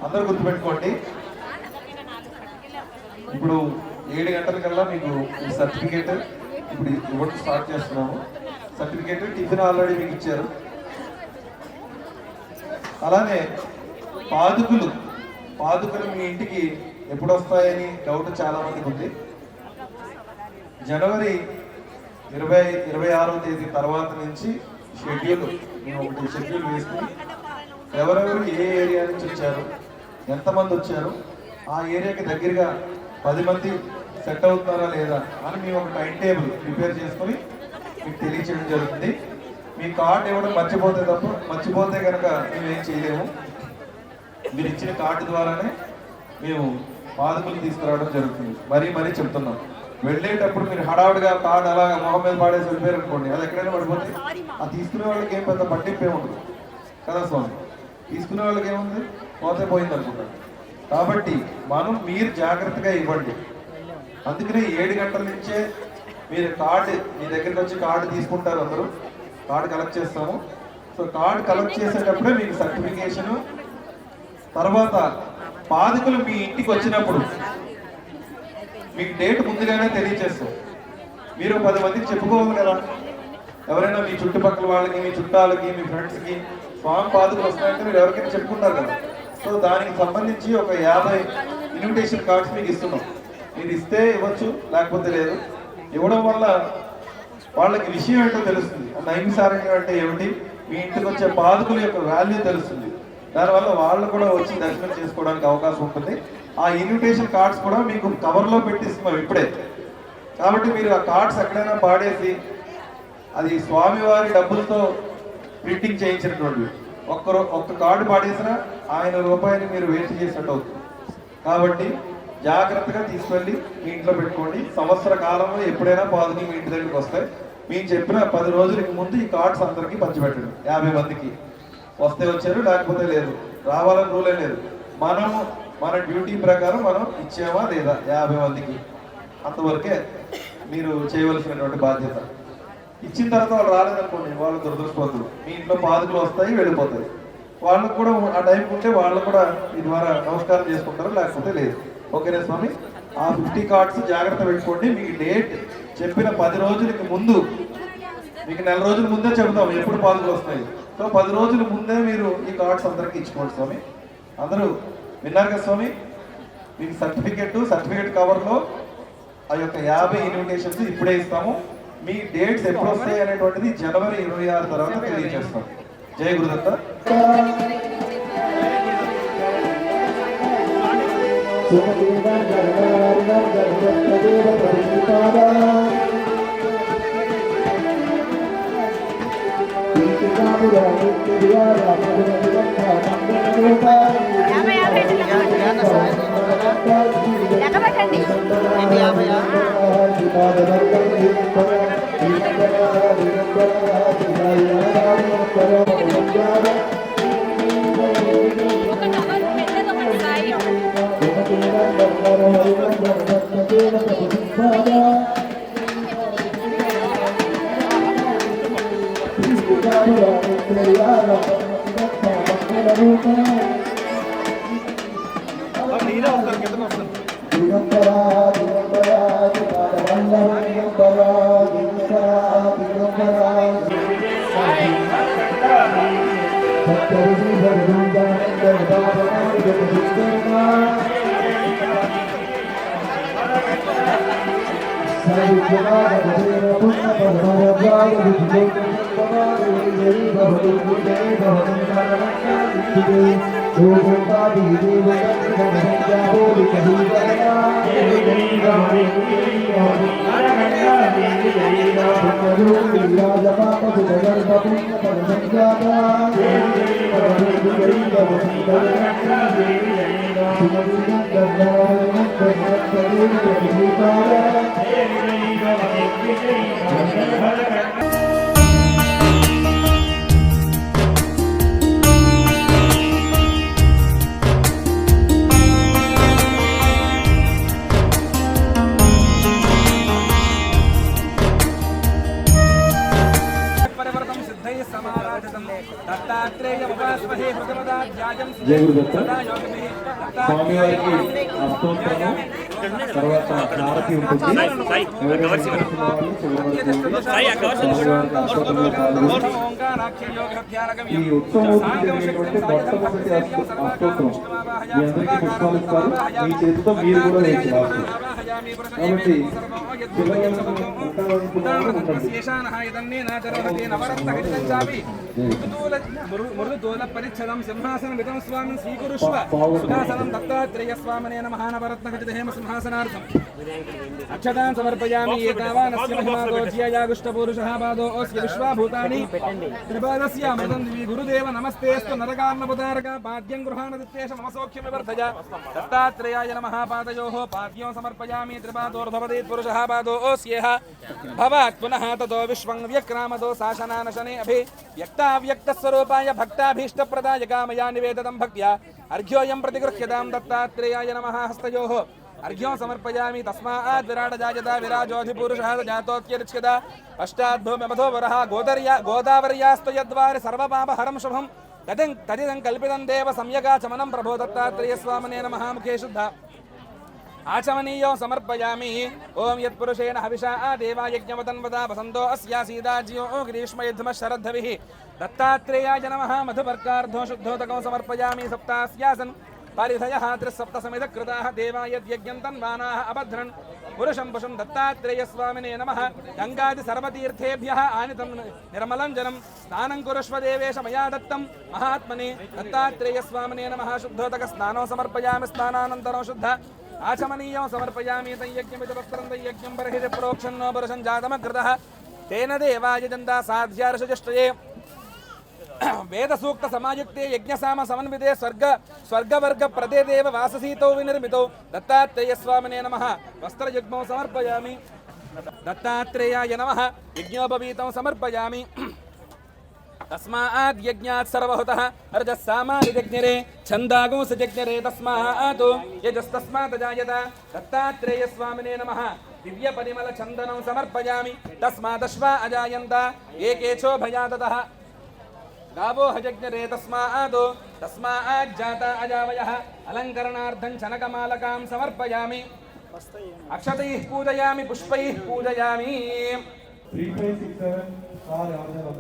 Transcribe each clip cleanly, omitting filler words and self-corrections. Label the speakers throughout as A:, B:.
A: అందరూ గుర్తుపెట్టుకోండి, ఇప్పుడు 7 గంటలకల్లా మీకు సర్టిఫికేట్ ఇప్పుడు ఇవ్వడం స్టార్ట్ చేస్తున్నాము. సర్టిఫికేట్ టిఫిన్ ఆల్రెడీ మీకు ఇచ్చారు. అలానే పాదుకులు మీ ఇంటికి ఎప్పుడు వస్తాయని డౌట్ చాలా మందికి ఉంది. జనవరి 26వ తేదీ తర్వాత నుంచి మేము ఒకటి షెడ్యూల్ వేసుకుని ఎవరెవరు ఏ ఏరియా నుంచి వచ్చారు, ఎంతమంది వచ్చారు, ఆ ఏరియాకి దగ్గరగా 10 మంది సెట్ అవుతున్నారా లేదా అని మేము ఒక టైం టేబుల్ ప్రిపేర్ చేసుకొని మీకు తెలియచేయడం జరుగుతుంది. మీ కార్డు ఇవ్వడం మర్చిపోతే కనుక మేము ఏం చేయలేము. మీరు ఇచ్చిన కార్డు ద్వారానే మేము పాదుకులు తీసుకురావడం జరుగుతుంది. మరీ చెప్తున్నాం, వెళ్ళేటప్పుడు మీరు హడావుడిగా కార్డు అలాగా మొహం మీద పాడేసి వెళ్ళిపోయారు అనుకోండి, అది ఎక్కడైనా పడిపోతే ఆ తీసుకునే వాళ్ళకి ఏం పెద్ద పట్టింపే ఉండదు కదా స్వామి. తీసుకునే వాళ్ళకి ఏముంది, పోతే పోయింది అనుకుంటారు. కాబట్టి మీరు జాగ్రత్తగా ఇవ్వండి. అందుకనే 7 గంటల నుంచే మీరు కార్డు మీ దగ్గరికి వచ్చి కార్డు తీసుకుంటారు. అందరూ కార్డు కలెక్ట్ చేస్తాము. సో కార్డు కలెక్ట్ చేసేటప్పుడే మీకు సర్టిఫికేషన్, తర్వాత పాదుకులు మీ ఇంటికి వచ్చినప్పుడు మీకు డేట్ ముందుగానే తెలియజేస్తాం. మీరు 10 మందికి చెప్పుకోవాలి కదా, ఎవరైనా మీ చుట్టుపక్కల వాళ్ళకి, మీ చుట్టాలకి, మీ ఫ్రెండ్స్కి స్వామి పాదుకులు వస్తాయంటే మీరు ఎవరికైనా చెప్పుకుంటారు కదా. సో దానికి సంబంధించి ఒక 50 ఇన్విటేషన్ కార్డ్స్ మీకు ఇస్తున్నాం. మీరు ఇస్తే ఇవ్వచ్చు, లేకపోతే లేదు. ఇవ్వడం వల్ల వాళ్ళకి విషయం ఏంటో తెలుస్తుంది. నైమిసారణ్యం అంటే ఏమిటి, మీ ఇంటికి వచ్చే పాదుకుల యొక్క వాల్యూ తెలుస్తుంది. దానివల్ల వాళ్ళు కూడా వచ్చి దర్శనం చేసుకోవడానికి అవకాశం ఉంటుంది. ఆ ఇన్విటేషన్ కార్డ్స్ కూడా మీకు కవర్లో పెట్టిస్తున్నాం ఇప్పుడే. కాబట్టి మీరు ఆ కార్డ్స్ ఎక్కడైనా పాడేసి, అది స్వామివారి డబ్బులతో ప్రింటింగ్ చేయించినటువంటి ఒక్క కార్డు పాడేసినా ఆయన రూపాయలు మీరు వేస్ట్ చేసినట్టు అవుతుంది. కాబట్టి జాగ్రత్తగా తీసుకెళ్ళి మీ ఇంట్లో పెట్టుకోండి. సంవత్సర కాలంలో ఎప్పుడైనా పాదుని మీ ఇంటి దగ్గరికి వస్తాయి. మేము చెప్పిన 10 రోజులకి ముందు ఈ కార్డ్స్ అందరికీ పంచిపెట్టండి. 50 మందికి వస్తే వచ్చారు, లేకపోతే లేదు. రావాలని రూలే లేదు. మన డ్యూటీ ప్రకారం మనం ఇచ్చామా లేదా 50 మందికి, అంతవరకే మీరు చేయవలసినటువంటి బాధ్యత. ఇచ్చిన తర్వాత వాళ్ళు రాలేదనుకోండి, వాళ్ళు దురదృష్టవంతులు. మీ ఇంట్లో పాదుకులు వస్తాయి, వెళ్ళిపోతాయి. వాళ్ళకు కూడా ఆ టైంకి ఉంటే వాళ్ళు కూడా మీ ద్వారా నమస్కారం చేసుకుంటారు, లేకపోతే లేదు. ఓకేనా స్వామి? ఆ 50 కార్డ్స్ జాగ్రత్త పెట్టుకోండి. మీకు డేట్ చెప్పిన 10 రోజులకి ముందు, మీకు 1 నెల రోజుల ముందే చెబుతాం ఎప్పుడు పాదుకులు వస్తాయి. సో 10 రోజుల ముందే మీరు ఈ కార్డ్స్ అందరికీ ఇచ్చుకోండి స్వామి. అందరూ విన్నారు కదా స్వామి? మీకు సర్టిఫికేట్ కవర్లో ఆ యొక్క 50 ఇన్విటేషన్స్ ఇప్పుడే ఇస్తాము. మీ డేట్స్ ఎప్పుడు వస్తాయి అనేటువంటిది జనవరి 26 తర్వాత తెలియజేస్తాం. జై గురుదత్త.
B: జయ గురుదత్త. స్వామివారికి అష్టోత్తరము, తర్వాత హారతి ఉంటుంది. ఈ ఉత్సవం జరిగేటువంటి మొట్టమొదటి అష్టోత్తరం మీ అందరికీ పుష్పాలు ఇస్తారు. మీ చేతితో మీరు కూడా వేయించాలి.
C: సమర్పయామి
B: కాబట్టి పిల్లలను
C: మృదుదూల పరిచ్ఛదం సింహాసనమిదం స్వామిన్ స్వీకురుష్వ సుఖాసనం దత్తాత్రేయ స్వామినే నమః నవరత్న ఖచిత హేమ సింహాసనార్థం అక్షతాన్ సమర్పయామి ఏతావానస్య మహిమాదో జియాగుష్టపూరుషః పాదో అస్య విశ్వాభూతాని త్రిపాదస్య అమృతం దివి గురుదేవ నమస్తేస్తు నరకాన్నపతారక పాద్యం గృహాణదిత్తేష మమ సౌఖ్యం వివర్ధజ దత్తాత్రేయాయ నమః పాదయోః పాద్యం సమర్పయామి త్రిపాదోర్ధవదే పురుషః పాదో అస్యేహ భవాత్ పునః తతో విశ్వం వ్యక్రామదో శాసనానశనే అభి వ్యక్తావ్యక్తస్వరూపాయ భక్తాభీష్టప్రదాయ కామయా నివేదతం భక్త్యా అర్ఘ్యోయం ప్రతిగృహ్యతాం దత్తాత్రేయాయ నమః హస్తయోః अर्घ्यों समर्पयामि तस्मात् विराट जायता विराजोधिपुरुषः जातोत्यर्च्यता पश्चाद्भूमिमधो वरः गोदावर्यास्तयद्वारि सर्वपापहरं शुभं तदिदं कल्पितं देव सम्यगाचमनं प्रभो दत्तात्रेयस्वामिने नमः मुखे शुद्ध आचमनीयो समर्पयामि ओम यत्पुरुषेण हविषा देवायज्ञवतन्वता वसन्तो अस्यासीदाज्यो ग्रीष्मयुद्धमः शरद्धविः दत्तात्रेयाय नमः मधुपर्कार्धो शुद्धोदकं समर्पयामि सप्तास्यासन् परिधयः त्रिसप्तसमिधकृताः देवायद्यज्ञं तन्वानाः अभद्रन् पुरुषं पशुं दत्तात्रेयस्वामिने नमः गङ्गादि सर्वतीर्थेभ्यः आनितं निर्मलं जलं स्नानं कुरुष्व देवेश मया दत्तं महात्मने दत्तात्रेयस्वामिने नमः शुद्धोदकस्नानो समर्पयामि स्नानानन्तरं शुद्ध आचमनीयं समर्पयामि तयज्ञमिति वस्त्रं तयज्ञं बर्हिः प्रोक्षन्नो पुरुषं जातमकृतः तेन देवाय जन्ता साध्यार्षजष्टये वेद सूक्त समायुक्ते यज्ञसाम समन्विते स्वर्गवर्ग प्रदेदेव वाससीतो विनिर्मितो दत्तात्रेयस्वामिने नमः वस्त्रयुग्मं समर्पयामि दत्तात्रेयाय नमः यज्ञोपवीतं समर्पयामि तस्मात् यज्ञात् सर्वहुतः अर्जस्सामादिजज्ञरे छन्दागुंसजज्ञरे तस्मात् यजस्तस्मात् जायत दत्तात्रेयस्वामिने नमः दिव्यपरिमलचन्दनं समर्पयामि तस्मादश्वा अजायन्त एकेचोभयादतः गावो हजज्ञरे तस्मात् जाता अजावयः अलङ्करणार्थं चनकमालकां समर्पयामि अक्षतैः पूजयामि पुष्पैः पूजयामि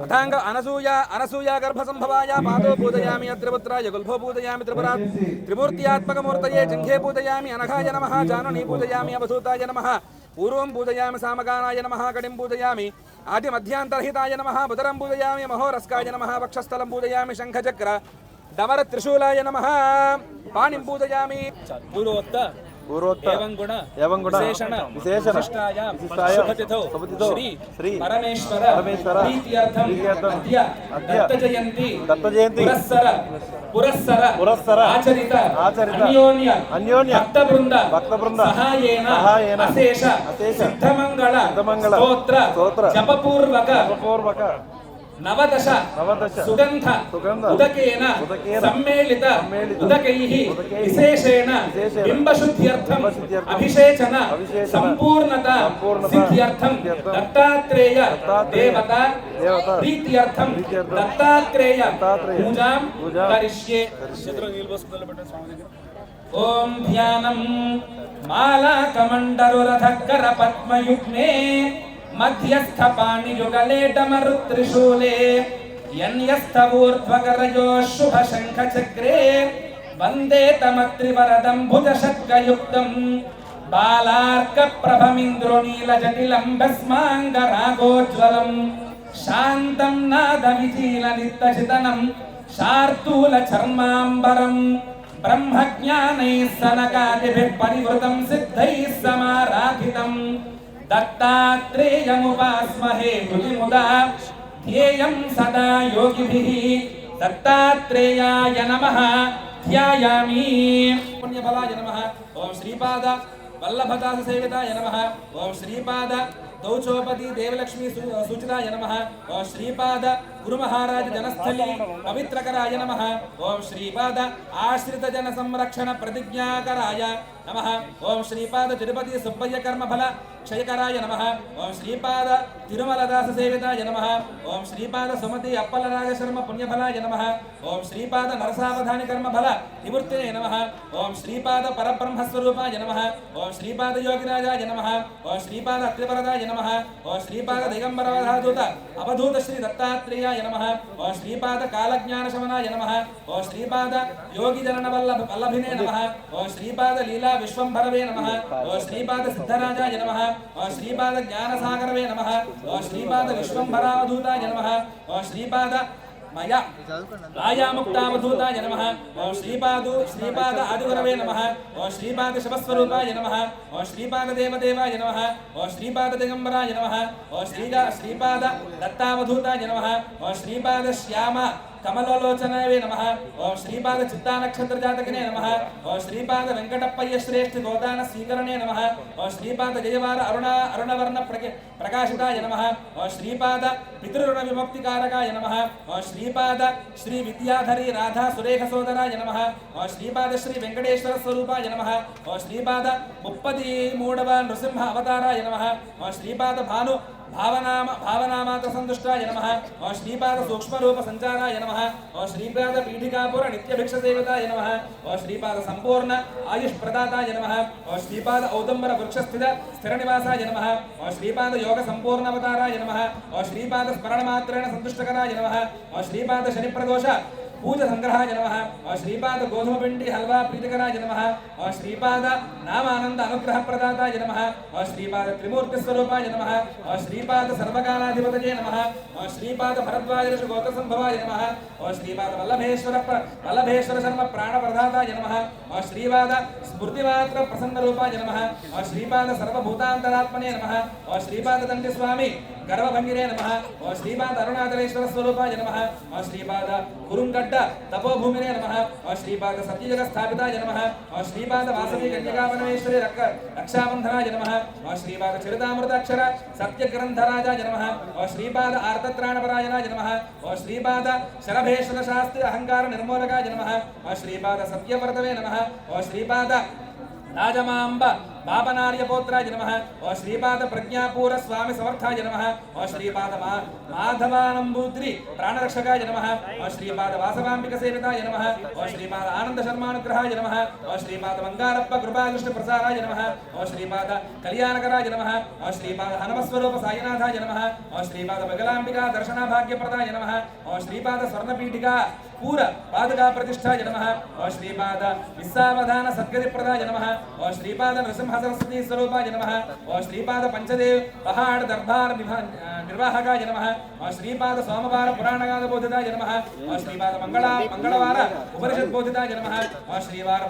C: अथांग अनसूया गर्भसंभवाय पादो पूजयामि अत्रिपुत्राय गुल्भो पूजयामि त्रिमूर्त्यात्मकमूर्तये जङ्घे पूजयामि अनघाय नमः जाननी पूजयामि अवधूताय नमः पूर्वं पूजयामि सामगानाय नमः कटिं पूजयामि आदिमध्यान्तरहिताय नमः बुधरं पूजयामि महोरस्काय नमः वक्षस्थलं पूजयामि शङ्खचक्र डमर त्रिशूलाय नमः पाणिं पूजयामि एवं गुण विशेषण विशिष्टायां शुभतिथौ श्री परमेश्वर प्रीत्यर्थं अद्य दत्तजयन्ती पुरस्सर आचरित अन्योन्य भक्तवृन्द सहायेन अशेष सिद्धमंगल स्तोत्र जपपूर्वक नवदश सुगंध उदकेन सम्मेलित उदकैः विशेषेण बिम्बशुद्ध्यर्थं अभिषेचन संपूर्णता सिद्ध्यर्थं दत्तात्रेय देवता प्रीत्यर्थं दत्तात्रेय पूजां करिष्ये। ओम ध्यानं मालाकमण्डलुरधक्कर पद्मयुग्मे मध्यस्थपाणियुगले डमरुत्रिशूले यन्यस्थवूर्ध्वकरयो शुभशङ्खचक्रे वन्दे तमत्रिवरदं भुजषट्कयुक्तं बालार्कप्रभमिन्द्रोनीलजटिलं भस्माङ्गरागोज्ज्वलं शान्तं नादविजीलनित्यचितनं शार्दूलचर्माम्बरं ब्रह्मज्ञानैः सनकादिभिः परिवृतं सिद्धैः समाराधितम् दत्तात्रेयमुपास्महे मुदा ध्येयं सदा योगिभिः दत्तात्रेयाय नमः ध्यायामि। पुण्यफलाय नमः। ओम श्रीपाद वल्लभदास सेविताय नमः। ओम श्रीपाद दौचोपति देवलक्ष्मी सूचिताय नमः। ओम श्रीपाद गुरुमहाराज जनस्थली पवित्रकराय नमः। ओम श्रीपाद आश्रित जन संरक्षण प्रतिज्ञाकराय नमः। ओम श्रीपाद तिरुपति सुब्बय्य कर्मफल क्षयकराय नमः। ओम श्रीपाद तिरुमलदास सेविताय नमः। ओम श्रीपाद सुमति अप्पलराज शर्म पुण्यफलाय नमः। ओम श्रीपाद नरसावधानि कर्मफल निवृत्तिने नमः। ओम श्रीपाद परब्रह्मस्वरूपाय नमः। ओम श्रीपाद योगिराजाय नमः। ओम श्रीपाद अत्रिवरदाय नमः। ओम श्रीपाद दिगंबरवधादूत अवधूत श्री दत्तात्रेयाय శ్రీనివాసాయ నమః ఓం శ్రీపాద కాలజ్ఞాన శమనాయ నమః ఓం శ్రీపాద యోగి జనన వల్లభినే నమః ఓం శ్రీపాద లీలా విశ్వంభరవే నమః ఓం శ్రీపాద సిద్ధరాజాయ నమః ఓం శ్రీపాద జ్ఞానసాగరవే నమః ఓం శ్రీపాద విశ్వంభరావధూతాయ నమః ఓం శ్రీపాద మయా ఆయాముక్తావధూతాయ నమః ఓం శ్రీపాద ఆదిగురవే నమః ఓం శ్రీపాద శివస్వరూపాయ నమః ఓం శ్రీపాద దేవదేవాయ నమః ఓం శ్రీపాద దిగంబరాయ నమః ఓం శ్రీపాద దత్తావధూతాయ నమః ఓం శ్రీపాద శ్యామ కమలలోచనవే నమః ఓం శ్రీపాద చిత్తా నక్షత్ర జాతకనే నమః ఓం శ్రీపాద వెంకటప్పయ్య శ్రేష్ఠ గోదాన స్వీకరణే నమః ఓం శ్రీపాద జయవార అరుణవర్ణ ప్రకాశితాయ నమః ఓం శ్రీపాద పితృరుణ విముక్తికారకాయ నమః ఓం శ్రీపాద శ్రీ విద్యాధరి రాధా సురేఖ సోదరాయ నమః ఓం శ్రీపాద శ్రీ వెంకటేశ్వర స్వరూపాయ నమః ఓం శ్రీపాద 33వ నృసింహ అవతారాయ నమః ఓం శ్రీపాద భావనామాత్ర సంతుష్టాయ నమః ఓం శ్రీపాద సూక్ష్మరూప సంచారాయ నమః ఓం శ్రీపాద పీఠికాపుర నిత్యభిక్ష సేవితాయ నమః ఓం శ్రీపాద సంపూర్ణ ఆయుష్ ప్రదాతాయ నమః ఓం శ్రీపాద ఔదంబర స్థిర నివాసాయ నమః ఓం శ్రీపాద యోగ సంపూర్ణ అవతారాయ నమః ఓం శ్రీపాద స్మరణ మాత్రేణ సంతుష్టకరాయ నమః ఓం శ్రీపాద శని ప్రదోష పూజ సంగ్రహాయ నమః ఓం శ్రీపాద గోధుమ పిండి హల్వా ప్రీతికరాయ నమః ఓం శ్రీపాద నామానంద అనుగ్రహ ప్రదాతాయ నమః ఓం శ్రీపాద త్రిమూర్తి స్వరూపాయ నమః ఓం శ్రీపాద సర్వకాలాధిపతయే నమః ఓం శ్రీపాద భరద్వాజ ఋషి గోత్ర సంభవాయ నమః ఓం శ్రీపాద వల్లభేశ్వర శర్మ ప్రాణ ప్రదాతాయ నమః ఓం శ్రీపాద స్మృతిమాత్ర ప్రసన్న రూపాయ నమః ఓం శ్రీపాద సర్వభూతాంతరాత్మనే నమః ఓం శ్రీపాద దండి స్వామి గర్వభంగిరే నమః ఓం శ్రీపాద అరుణాచలేశ్వర స్వరూపాయ నమః ఓం శ్రీపాద కురుంగడ్డ తపోభూమినే నమః ఓం శ్రీపాద సత్యజగ స్థాపితాయ నమః ఓం శ్రీపాద వాసవి కన్యకావనమేశ్వరి రక్షాబంధనాయ నమః ఓం శ్రీపాద చరితామృతాక్షర సత్యగ్రంథరాజాయ నమః ఓం శ్రీపాద ఆర్తత్రాణపరాయణాయ నమః ఓం శ్రీపాద శరభేశ్వర శాస్త్రి అహంకార నిర్మూలకాయ నమః ఓం శ్రీపాద సత్యవర్తవే నమః ఓం శ్రీపాద రాజమాంబ పాపనార్యపోత్రాయ నమః ఓం శ్రీపాద ప్రజ్ఞాపూర స్వామి సమర్థాయ నమః ఓం శ్రీపాద మాధవానంబూద్రి ప్రాణరక్షకాయ నమః ఓం శ్రీపాద వాసవాంబిక సేవితాయ నమః ఓం శ్రీపాద ఆనంద శర్మానుగ్రహాయ నమః ఓం శ్రీపాద మంగారప్ప కృపాదృష్టి ప్రసారాయ నమః ఓం శ్రీపాద కళ్యాణకరాయ నమః ఓం శ్రీపాద హనుమస్వరూప సాయినాథాయ నమః ఓం శ్రీపాద బగలాంబికా దర్శనాభాగ్యప్రదాయ నమః ఓం శ్రీపాద స్వర్ణపీఠికా పూర పాదుకా ప్రతిష్టాయ నమః ఓం శ్రీపాద విస్సావధాన సద్గతిప్రదాయ నమః ఓం శ్రీపాద నృసింహ సరస్వతీ స్వరూపాయ నమః ఓం శ్రీపాద పంచదేవ్ పహాడ్ దర్బార్ నిర్వాహకాయ నమః ఓం శ్రీపాద సోమవార పురాణగాన బోధితాయ నమః ఓం శ్రీపాద మంగళవార ఉపనిషత్ బోధితాయ నమః ఓం శ్రీవార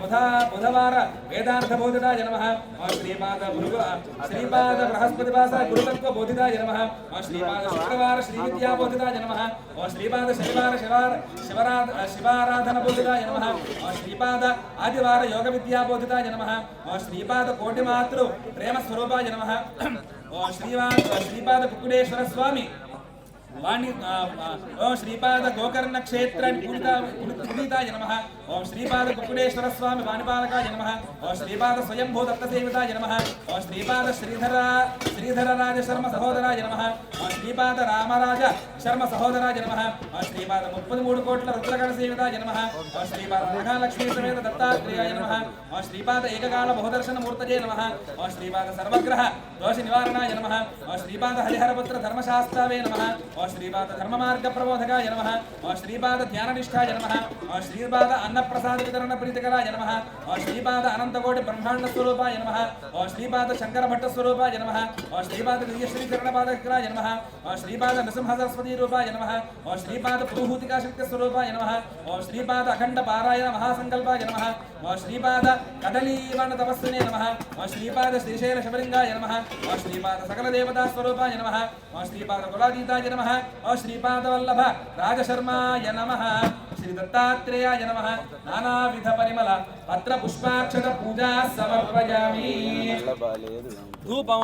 C: బుధవార వేదార్థ బోధితాయ నమః ఓం శ్రీపాద బృహస్పతివాస గురుతత్వ బోధితాయ నమః ఓం శ్రీపాద శుక్రవార శ్రీ విద్యా బోధితాయ నమః ఓం శ్రీపాద శనివార శివారాధన బోధితాయ నమః ఓం శ్రీపాద ఆదివార యోగ విద్యా బోధితాయ నమః ఓం శ్రీపాద కోటి మాతృ ప్రేమ స్వరూపాయ నమః ఓం శ్రీపాద కుక్కుడేశ్వర స్వామి వాణి ఓం శ్రీపాద గోకర్ణ క్షేత్ర పునీతాయ నమః ఓం శ్రీపాద కుక్కుడేశ్వర స్వామి వాణిపాలకాయ నమః ఓం శ్రీపాద స్వయంభూ దత్త సేవితాయ నమః ఓం శ్రీపాద శ్రీధరరాజ శర్మ సహోదరాయ నమః ఓం శ్రీపాద రామరాజ శర్మ సహోదరాయ నమః ఓం శ్రీపాద 33 కోట్ల రుద్రగణ సేవితాయ నమః ఓం శ్రీపాద మహాలక్ష్మీ సమేత దత్తాత్రేయాయ నమః ఓం శ్రీపాద ఏకకాల బహుదర్శన మూర్తయే నమః ఓం శ్రీపాద సర్వగ్రహ దోష నివారణాయ నమః ఓం శ్రీపాద హరిహరపుత్ర ధర్మశాస్త్రావే నమః ఓం శ్రీపాద ధర్మమార్గ ప్రబోధకాయ నమః ఓం శ్రీపాద ధ్యాననిష్ఠాయ నమః ఓం శ్రీపాద అన్నప్రసాద వితరణ ప్రీతికరాయ నమః ఓం శ్రీపాద అనంతకోటి బ్రహ్మాండ స్వరూపాయ నమః ఓం శ్రీపాద శంకర భట్ట స్వరూపాయ నమః ఓం శ్రీపాద దివ్యశ్రీ చరణపాదకరాయ నమః ఓం శ్రీపాద నృసింహ సరస్వతీ రూపాయ నమః ఓం శ్రీపాద పురుహూతికా శక్తి స్వరూపాయ నమః ఓం శ్రీపాద అఖండ పారాయణ మహాసంకల్పాయ నమః ఓం శ్రీపాద కదలీవన తపస్సునే నమః ఓం శ్రీపాద శ్రీశైల శబరింగాయ నమః ఓం శ్రీపాద సకల దేవతా స్వరూపాయ నమః ఓం శ్రీపాద కులాతీతాయ నమః ఓం శ్రీపాద వల్లభ రాజశర్మాయ నమః శ్రీ దత్తాత్రేయాయ నమః నానావిధ పరిమళ పత్ర పుష్పాక్షత పూజా సమర్పయామి ధూపం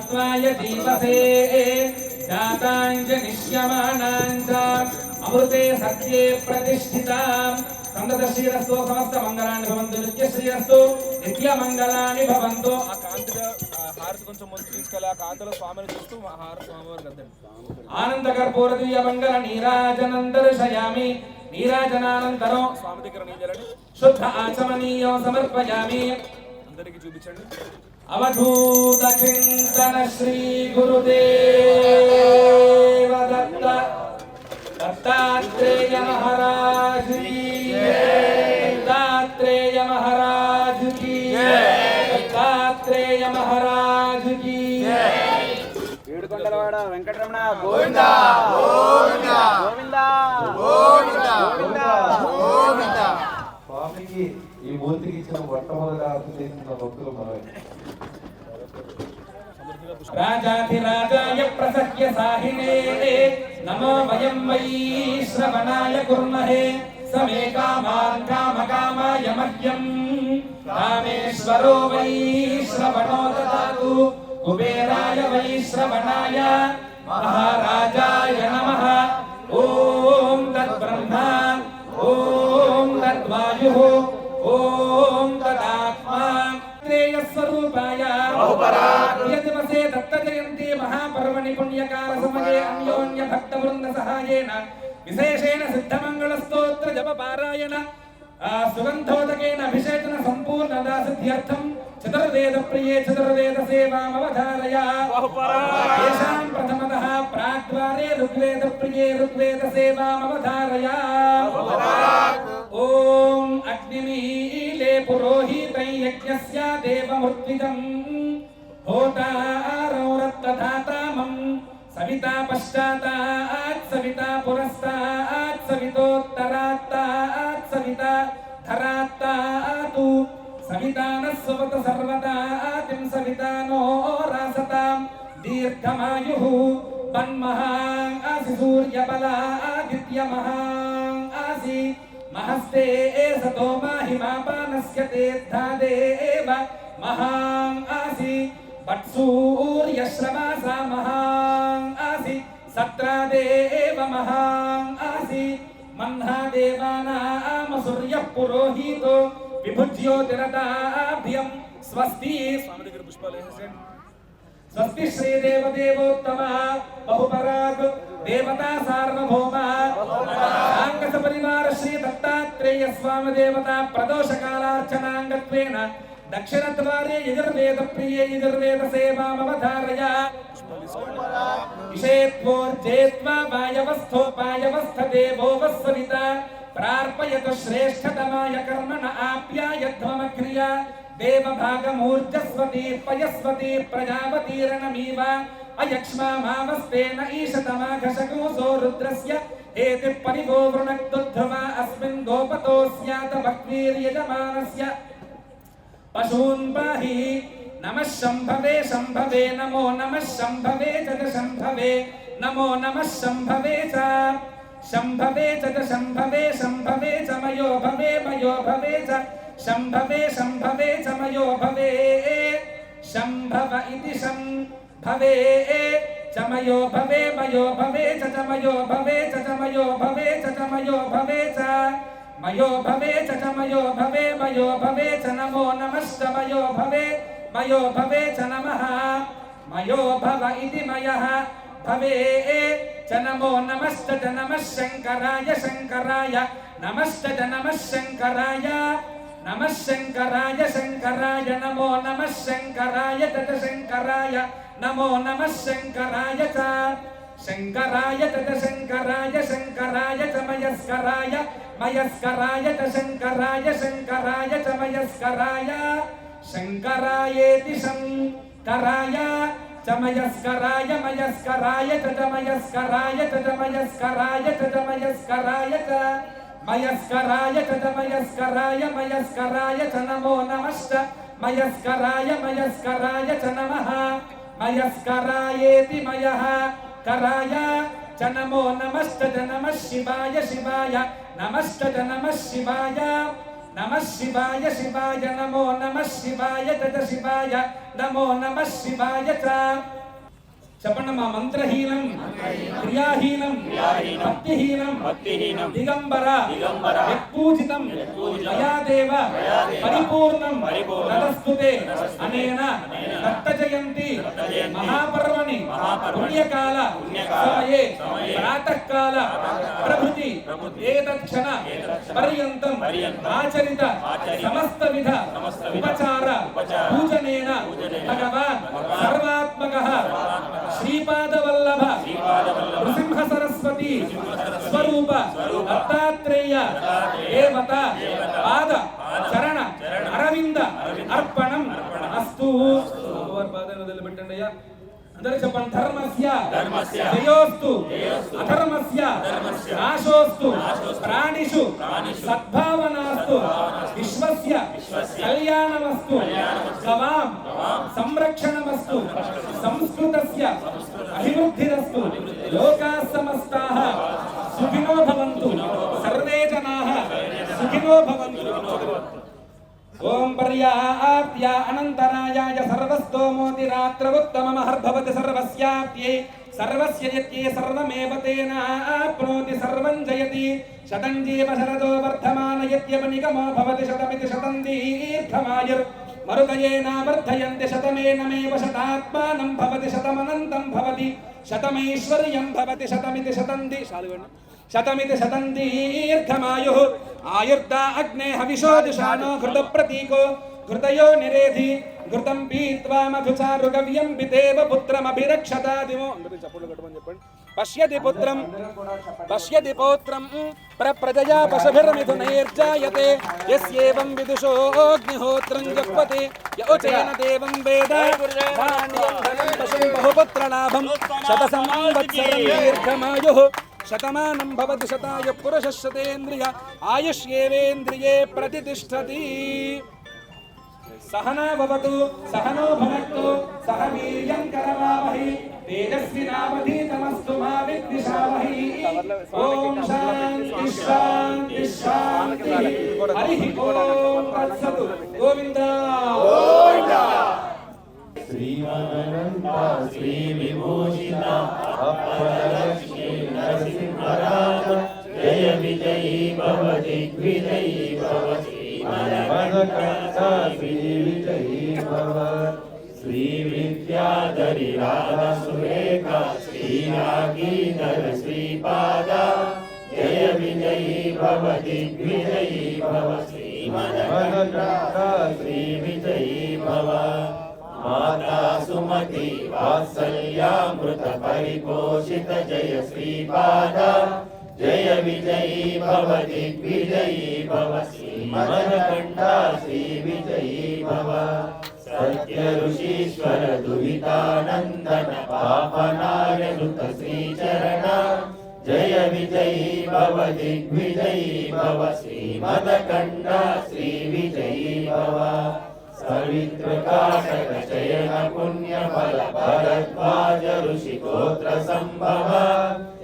C: अमृतत्वाय जीवसे जाताञ्च निश्यमानाञ्च अमृते सत्ये प्रतिष्ठिताम् संदर्शीरस्तु समस्त मंगलानि भवन्तु नित्यश्रीरस्तु नित्यमंगलानि भवन्तु आ कांतिగా హారతి కొంచెం ముందు తీసుకెళ్ళి ఆ కాంతలో స్వామిని చూస్తూ హారతి స్వామివారి గద్దండి ఆనంద కర్పూర దివ్య మంగళ నీరాజనం దర్శయామి నీరాజనానంతరం స్వామి దగ్గర నీళ్ళని శుద్ధ ఆచమనీయం సమర్పయామి అందరికీ చూపించండి అవధూత చింతన శ్రీ గురుదేవ దత్త दत्तात्रेय महाराज की दत्तात्रेय महाराज की दत्तात्रेय महाराज की ఏడుకొండలవాడ వెంకటరమణ గోవింద గోవింద గోవింద గోవింద గోవింద
A: స్వామికి ఈ మూర్తికి ఇచ్చిన మొట్టమొదటి ఆకు చేసిన భక్తులు మనమే
C: राजाधिराजाय प्रसह्य साहिने नमो वयं वै श्रवणाय कुर्महे समे कामान् कामकामाय मह्यं कामेश्वरो वै श्रवणो ददातु कुबेराय वै श्रवणाय महाराजाय नमः ॐ तद्ब्रह्मा ॐ तद्वायुः ॐ तदात्मा स्वरूपाय यदिवसे दत्त जयंती महापर्वणि पुण्यकाल समये अन्योन्य भक्त वृंद सहायेन विशेषेण सिद्धमंगल स्तोत्र जप पारायण सुगंधोदकेन अभिषेचन संपूर्ण दासिद्ध्यर्थं चतुर्वेद प्रिये चतुर्वेद सेवाम् अवधारय येषां प्रथमतः प्राग्द्वारे ऋग्वेद प्रिये ऋग्वेद सेवाम् अवधारय ओम अग्निमीले पुरोहितं यज्ञस्य देवमूर्तिदं होतारौ रत्तधातामं सविता पश्चातात् सविता पुरस्तात् सवितोत्तरात्तात् सविता धरात्तातु सवितानः सुवत सर्वदातिं सवितानो रासतां दीर्घमायुः वन्महान् आसि सूर्यबलादित्यमहान् आसि महस्ते सतो माहिमापानस्य तेऽद्धादेव महान् आसि वत्सूर्यश्रवासा महान् आसि सत्रादेव महान् आसि मह्नादेवानाम सूर्यः पुरोहितो विभुज्योतिरताभ्यं स्वस्ति स्वामी దగ్గర పుష్పాలు వేసేయండి स्वस्ति श्री देवदेवोत्तम बहुपराग देवता सार्वभौम सांगस परिवार श्री दत्तात्रेय स्वामी देवता प्रदोष कालार्चनांगत्वेन दक्षिणद्वारे यजुर्वेद प्रिये यजुर्वेद सेवाम् अवधारय इषेत्वोर्जेत्वा वायवस्थोपायवस्थ देवो वस्सविता प्रार्पयतु श्रेष्ठतमाय कर्मण आप्यायध्वमक्रिया देवभागमूर्जस्वती पयस्वती प्रजावतीरणमीव अयक्ष्मा मामस्तेन ईशतमाघशकोऽसो रुद्रस्य एति परिवो वृणक्तुध्रुवा अस्मिन् गोपतो स्यात भक्तिर्यजमानस्य पशून् पाहि नमः शम्भवे शम्भवे नमो नमः शम्भवे च शम्भवे नमो नमः शम्भवे च शम्भवे च शम्भवे शम्भवे च मयो भवे च शम्भवे शम्भवे च मयो भवे शम्भव इति शम्भवे च मयो भवे च मयो भवे च मयो भवे च मयो भवे च मयो भवे च मयो भवे च नमो नमश्च मयो भवे च नमः मयो भव इति मयः भवे च नमो नमश्च च नमः शङ्कराय शङ्कराय नमश्च च नमः शङ्कराय नमः शङ्कराय शङ्कराय नमो नमः शङ्कराय तत शङ्कराय नमो नमः शङ्कराय च शङ्कराय तत शङ्कराय शङ्कराय च मयस्कराय मयस्कराय च शङ्कराय शङ्कराय च मयस्कराय शङ्करायेति शङ्कराय च मयस्कराय मयस्कराय तत मयस्कराय तत मयस्कराय तत मयस्कराय च मयस्कराय तत मयस्कराय मयस्कराय च नमो नमश्च मयस्कराय मयस्कराय च नमः मयस्करायेति मयः कराय च नमो नमश्च च नमः शिवाय शिवाय नमश्च च नमः शिवाय नमः शिवाय शिवाय नमो नमः शिवाय तत शिवाय नमो नमः शिवाय च చెప్పండమ్మా. మంత్రహీనం, క్రియాహీనం, భక్తిహీనం, దిగంబర, యత్పూజితం మయాదేవ పరిపూర్ణం తదస్తుతే అనేన దత్త జయంతి మహాపర్వణి పుణ్యకాల సమయే ప్రాతఃకాల ప్రభృతి ఏతక్షణ పర్యంతం ఆచరిత సమస్త విధ ఉపచార పూజనేన భగవాన్ సర్వాత్మకః శ్రీపాదవల్లభ నృసింహ సరస్వతి స్వరూప దత్తాత్రేయ దేవత పాద చరణ అరవింద అర్పణం అస్తు. పాదాలు వదిలిపెట్టండి అయ్యా. అందరూ చెప్పండి. ధర్మస్య జయోస్తు అధర్మస్య నాశోస్తు ప్రాణిషు సద్భావనాస్తు విశ్వస్య కళ్యాణమస్తు గవాం సంరక్షణమస్తు సంస్కృతస్య అభివృద్ధిరస్తు లోకాః సమస్తాః సుఖినో భవంతు సర్వే జనాః సుఖినో భవంతు. ఓం పర్యాప్త్య అనంతరాయాయ సర్వస్తోమోతిరాత్రవుత్తమమహర్భవతి సర్వస్యాప్త్యై సర్వస్య యత్యే సర్వమేవ తేనాప్నోతి సర్వం జయతి శతం జీవ శరదో వర్ధమాన యత్యపనిగమో భవతి శతమితి శతం దీర్ఘమాయుర్ మరుతయేనావర్ధయంతి శతమేనమేవ శతాత్మానం భవతి శతమనంతం భవతి శతమైశ్వర్యం భవతి శతమితి శతమితి శతం దీర్ఘమాయుః ఆయుర్దా అగ్నే హవిషో దుషానో ఘృత ప్రతీకో ఘృతయో నిరేధి ఘృతం పీత్వా మధుచారు గవ్యం పితేవ పుత్రమభిరక్షతాదిమో. అందరూ చప్పట్లు కొట్టమని చెప్పండి. పశ్యతి పౌత్రం ప్రజయా పశుభిర్మిథునైర్జాయతే యస్యేవం విదుషో అగ్నిహోత్రం జగ్వతే యోచైన దేవం వేద ధాన్యం ధనం పశుం బహుపుత్రలాభం శతసంవత్సరం దీర్ఘమాయుః శతమానం భవతి శతాయ పురుష శతేంద్రియ ఆయుష్యేవేంద్రియే ప్రతిష్ఠతి. సహనా భవతు సహనో భునక్తు సహ వీర్యం కరవావహై తేజస్వినావధీతమస్తు మా విద్విషావహై. ఓం శాంతి శాంతి శాంతి. హరి ఓం తత్సతు. గోవింద గోవింద.
D: శ్రీమదనంత శ్రీ విభూషిత అప్పలక్ష్మీ నరసింహరాజ జయ విజయీ భవ దిగ్విజయీ భవ శ్రీమదకంఠ శ్రీ విజయీ భవ శ్రీ విద్యాధరి రాధా సురేఖ శ్రీరాగీధర శ్రీపాద జయ విజయీ భవ దిగ్విజయీ భవ శ్రీమదకంఠ శ్రీ విజయీ భవ माता सुमति वात्सल्यामृत परिपोषित जय श्रीपाद जय विजयी भव दिग्विजयी भव श्रीमदकण्ठ श्री विजयी भव सत्य ऋषीश्वर दुहितानन्दन पापनायनुत श्रीचरण जय विजयी भव दिग्विजयी भव श्रीमदकण्ठ श्री विजयी भव सवित्रकाशक चयन पुण्य फल भरद्वाज ऋषिगोत्र संभव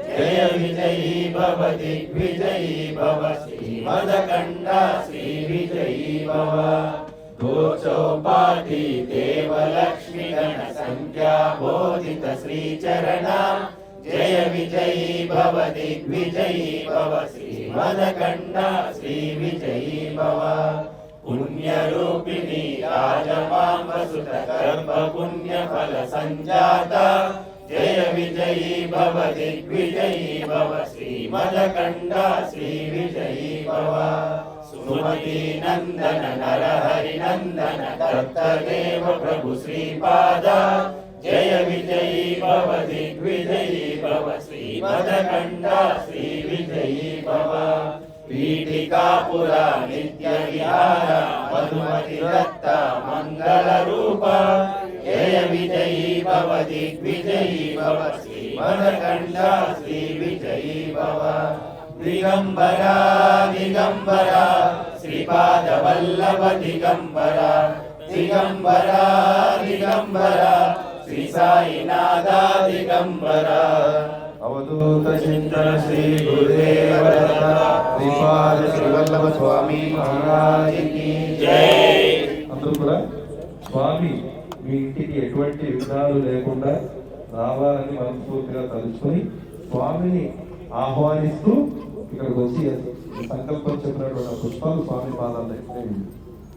D: जय विजयी भव दिग्विजयी भव श्रीमदकण्ठ श्री विजयी भव गोचौपाधि देवलक्ष्मी गण संख्या बोधित श्रीचरण जय विजयी भव दिग्विजयी भव श्रीमदकण्ठ श्री विजयी भव पुण्यरूपिणी राजमाम्बसुत गर्भ पुण्य फल संजाता जय विजयी भव दिग्विजयी भव श्रीमदकण्ठ श्री विजयी भव सुमति नंदन नरहरि नंदन दत्तदेव प्रभु श्रीपाद जय विजयी भव दिग्विजयी भव श्रीमदकण्ठ श्री विजयी भव पीठिकापुरा नित्य विहार मधुमति दत्त मंगल रूप जय विजयी भव दिग्विजयी भव श्रीमदकण्ठ श्री विजयी भव दिगंबरा दिगंबरा श्रीपाद वल्लभ दिगंबरा दिगंबरा दिगंबरा श्री साईनाथा दिगंबरा
A: अवधूत चिंतन श्री गुरुदेव दत्त श्रीपाद श्री वल्लभ स्वामी महाराज की जय. అందరూ కూడా స్వామి మీ ఇంటికి ఎటువంటి విఘ్నాలు లేకుండా రావాలని మనస్ఫూర్తిగా తలుచుకొని స్వామిని ఆహ్వానిస్తూ ఇక్కడికి వచ్చి సంకల్పం చెప్పినటువంటి పుష్పాలు స్వామి పాదాలు